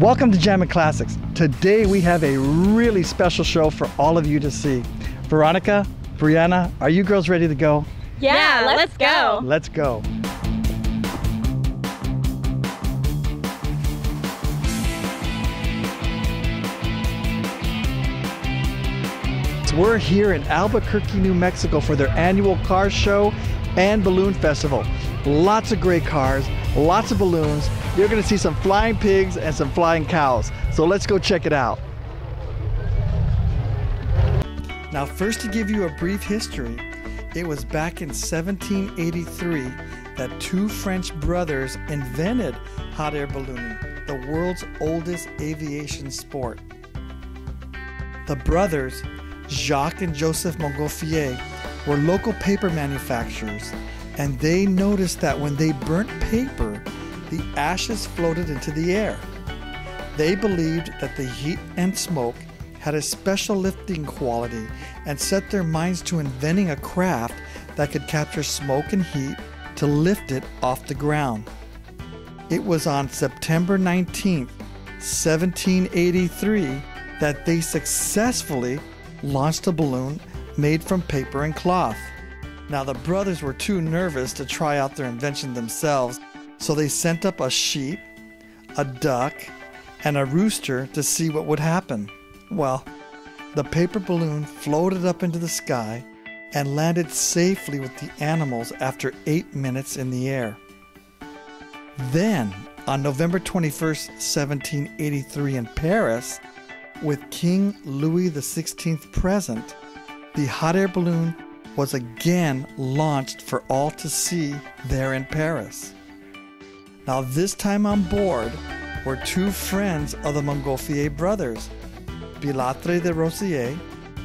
Welcome to Jammin' Classics. Today we have a really special show for all of you to see. Veronica, Brianna, are you girls ready to go? Yeah, let's go. Let's go. We're here in Albuquerque, New Mexico for their annual car show and balloon festival. Lots of great cars, lots of balloons. You're gonna see some flying pigs and some flying cows. So let's go check it out. Now first, to give you a brief history, it was back in 1783 that two French brothers invented hot air ballooning, the world's oldest aviation sport. The brothers, Jacques and Joseph Montgolfier, were local paper manufacturers, and they noticed that when they burnt paper, the ashes floated into the air. They believed that the heat and smoke had a special lifting quality and set their minds to inventing a craft that could capture smoke and heat to lift it off the ground. It was on September 19th, 1783, that they successfully launched a balloon made from paper and cloth. Now, the brothers were too nervous to try out their invention themselves, so they sent up a sheep, a duck, and a rooster to see what would happen. Well, the paper balloon floated up into the sky and landed safely with the animals after 8 minutes in the air. Then, on November 21st, 1783 in Paris, with King Louis XVI present, the hot air balloon was again launched for all to see there in Paris. Now, this time on board were two friends of the Montgolfier brothers, Pilatre de Rosier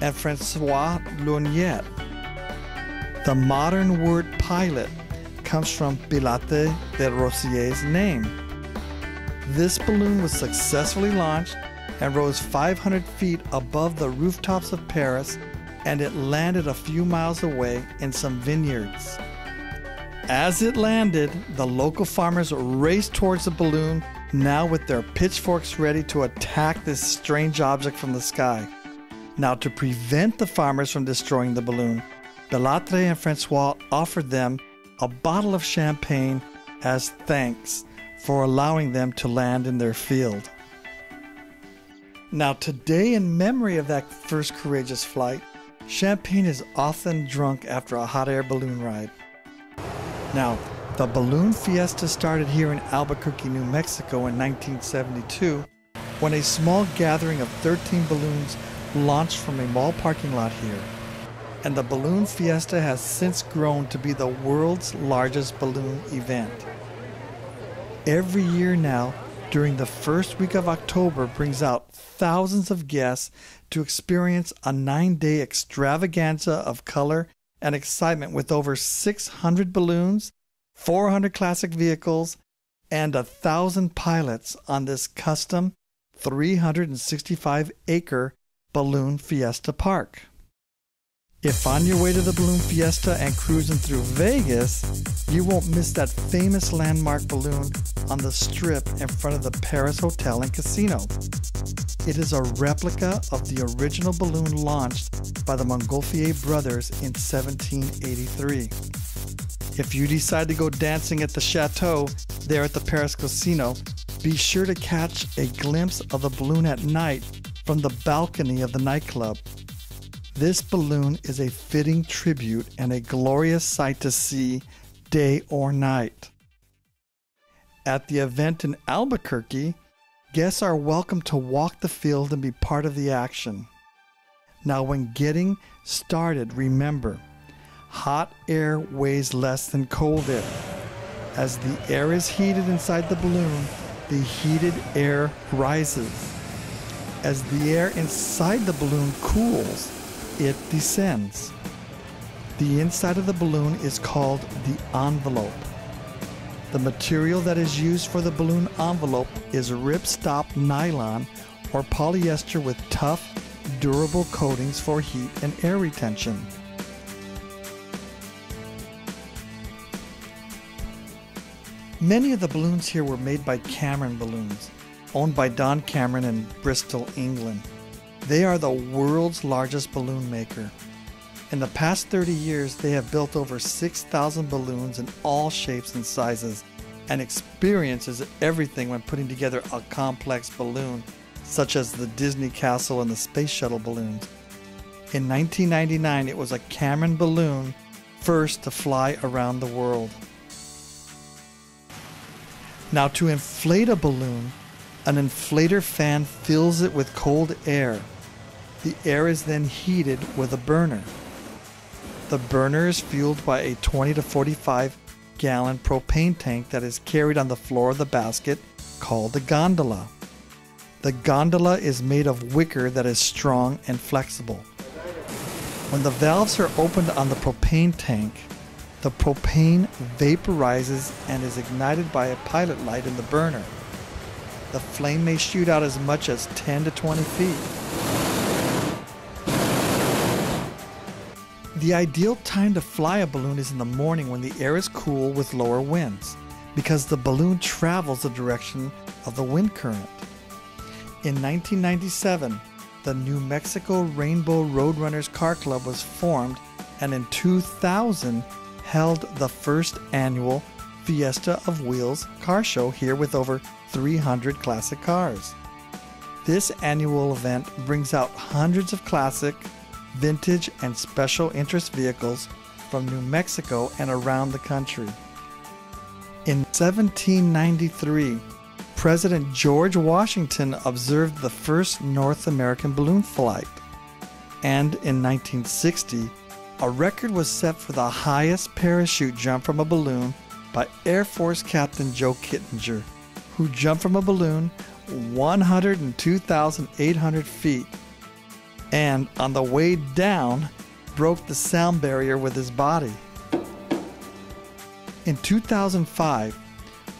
and Francois Luniet. The modern word pilot comes from Pilatre de Rosier's name. This balloon was successfully launched and rose 500 feet above the rooftops of Paris, and it landed a few miles away in some vineyards. As it landed, the local farmers raced towards the balloon, now with their pitchforks ready to attack this strange object from the sky. Now, to prevent the farmers from destroying the balloon, Pilatre and Francois offered them a bottle of champagne as thanks for allowing them to land in their field. Now, today, in memory of that first courageous flight, champagne is often drunk after a hot air balloon ride. Now, the balloon fiesta started here in Albuquerque, New Mexico in 1972, when a small gathering of 13 balloons launched from a mall parking lot here. And the balloon fiesta has since grown to be the world's largest balloon event. Every year now, during the first week of October, brings out thousands of guests to experience a 9-day extravaganza of color and excitement with over 600 balloons, 400 classic vehicles, and 1,000 pilots on this custom 365-acre balloon fiesta park. If on your way to the balloon fiesta and cruising through Vegas, you won't miss that famous landmark balloon on the strip in front of the Paris Hotel and Casino. It is a replica of the original balloon launched by the Montgolfier brothers in 1783. If you decide to go dancing at the chateau there at the Paris Casino, be sure to catch a glimpse of the balloon at night from the balcony of the nightclub. This balloon is a fitting tribute and a glorious sight to see day or night. At the event in Albuquerque, guests are welcome to walk the field and be part of the action. Now, when getting started, remember, hot air weighs less than cold air. As the air is heated inside the balloon, the heated air rises. As the air inside the balloon cools, it descends. The inside of the balloon is called the envelope. The material that is used for the balloon envelope is ripstop nylon or polyester with tough, durable coatings for heat and air retention. Many of the balloons here were made by Cameron Balloons. owned by Don Cameron in Bristol, England. They are the world's largest balloon maker. In the past 30 years, they have built over 6,000 balloons in all shapes and sizes, and experience is everything when putting together a complex balloon, such as the Disney Castle and the Space Shuttle balloons. In 1999, it was a Cameron balloon first to fly around the world. Now, to inflate a balloon, an inflator fan fills it with cold air. The air is then heated with a burner. The burner is fueled by a 20 to 45 gallon propane tank that is carried on the floor of the basket called the gondola. The gondola is made of wicker that is strong and flexible. When the valves are opened on the propane tank, the propane vaporizes and is ignited by a pilot light in the burner. The flame may shoot out as much as 10 to 20 feet. The ideal time to fly a balloon is in the morning when the air is cool with lower winds, because the balloon travels the direction of the wind current. In 1997, the New Mexico Rainbow Roadrunners Car Club was formed, and in 2000 held the first annual Fiesta of Wheels car show here with over 300 classic cars. This annual event brings out hundreds of classic, vintage, and special interest vehicles from New Mexico and around the country. In 1793, President George Washington observed the first North American balloon flight. And in 1960, a record was set for the highest parachute jump from a balloon by Air Force Captain Joe Kittinger, who jumped from a balloon 102,800 feet and on the way down broke the sound barrier with his body. In 2005,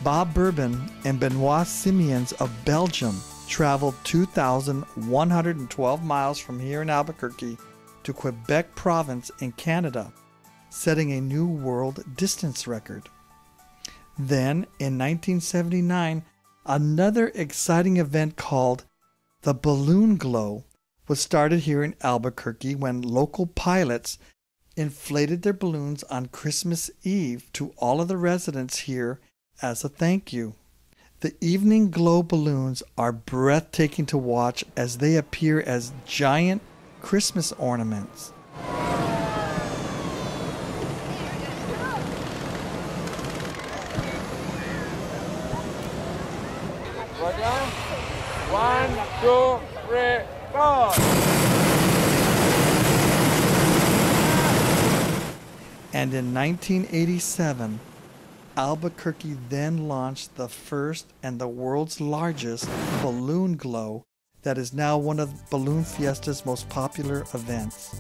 Bob Bourbon and Benoit Simiens of Belgium traveled 2,112 miles from here in Albuquerque to Quebec province in Canada, setting a new world distance record. Then, in 1979, another exciting event called the Balloon Glow was started here in Albuquerque when local pilots inflated their balloons on Christmas Eve to all of the residents here as a thank you. The evening glow balloons are breathtaking to watch as they appear as giant Christmas ornaments. One, two, three, go! And in 1987, Albuquerque then launched the first and the world's largest balloon glow that is now one of Balloon Fiesta's most popular events.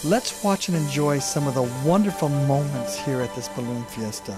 Let's watch and enjoy some of the wonderful moments here at this Balloon Fiesta.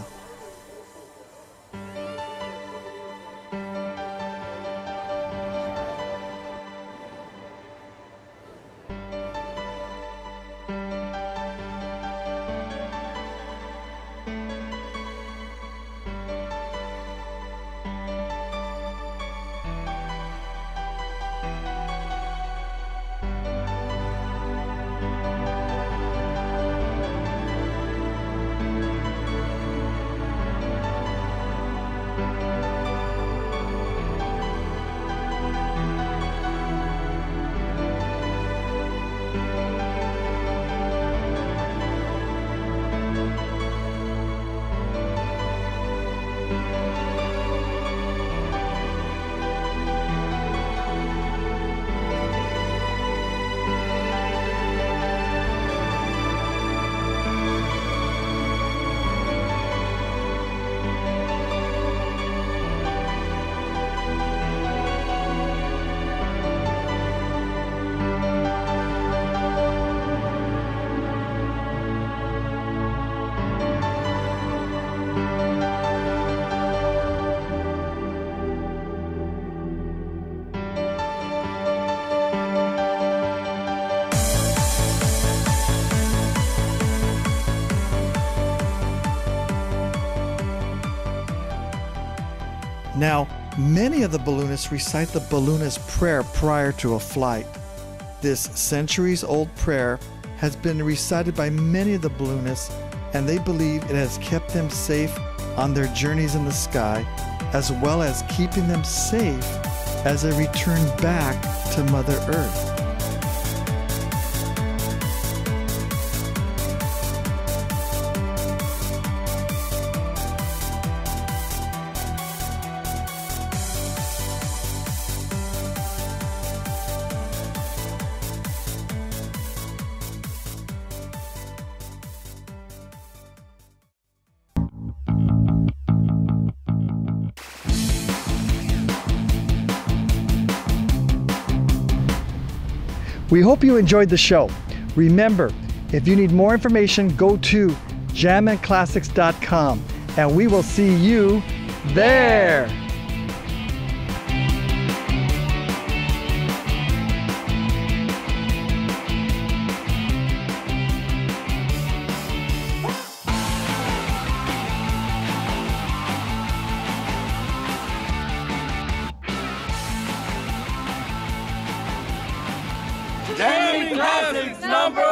Now, many of the balloonists recite the balloonist prayer prior to a flight. This centuries-old prayer has been recited by many of the balloonists, and they believe it has kept them safe on their journeys in the sky, as well as keeping them safe as they return back to Mother Earth. We hope you enjoyed the show. Remember, if you need more information, go to jamandclassics.com and we will see you there. Jamie Classics #1!